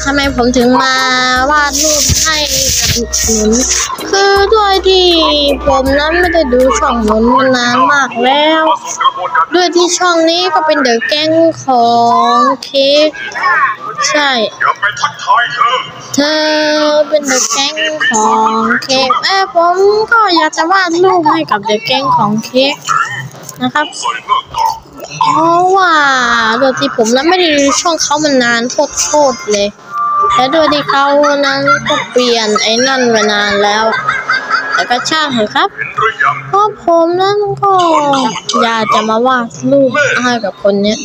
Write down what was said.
ทำไมผมถึงมาวาดรูปให้กับหนุนคือด้วยที่ผมนั้นไม่ได้ดูช่องหนุนมานานมากแล้วด้วยที่ช่องนี้ก็เป็นเดอะแก๊งของเค้กใช่เธอเป็นเดอะแก๊งของเค้กผมก็อยากจะวาดรูปให้กับเดอะแก๊งของเค้กนะครับเพราะว่าโดยที่ผมนั้นไม่ได้ดูช่องเขามานานโคตรเลยและโดยที่เขานั้นก็เปลี่ยนไอ้นั่นมานานแล้วแต่ก็ช่างเถอะครับเพราะผมนั้นก็อยากจะมาวาดรูปให้กับคนนี้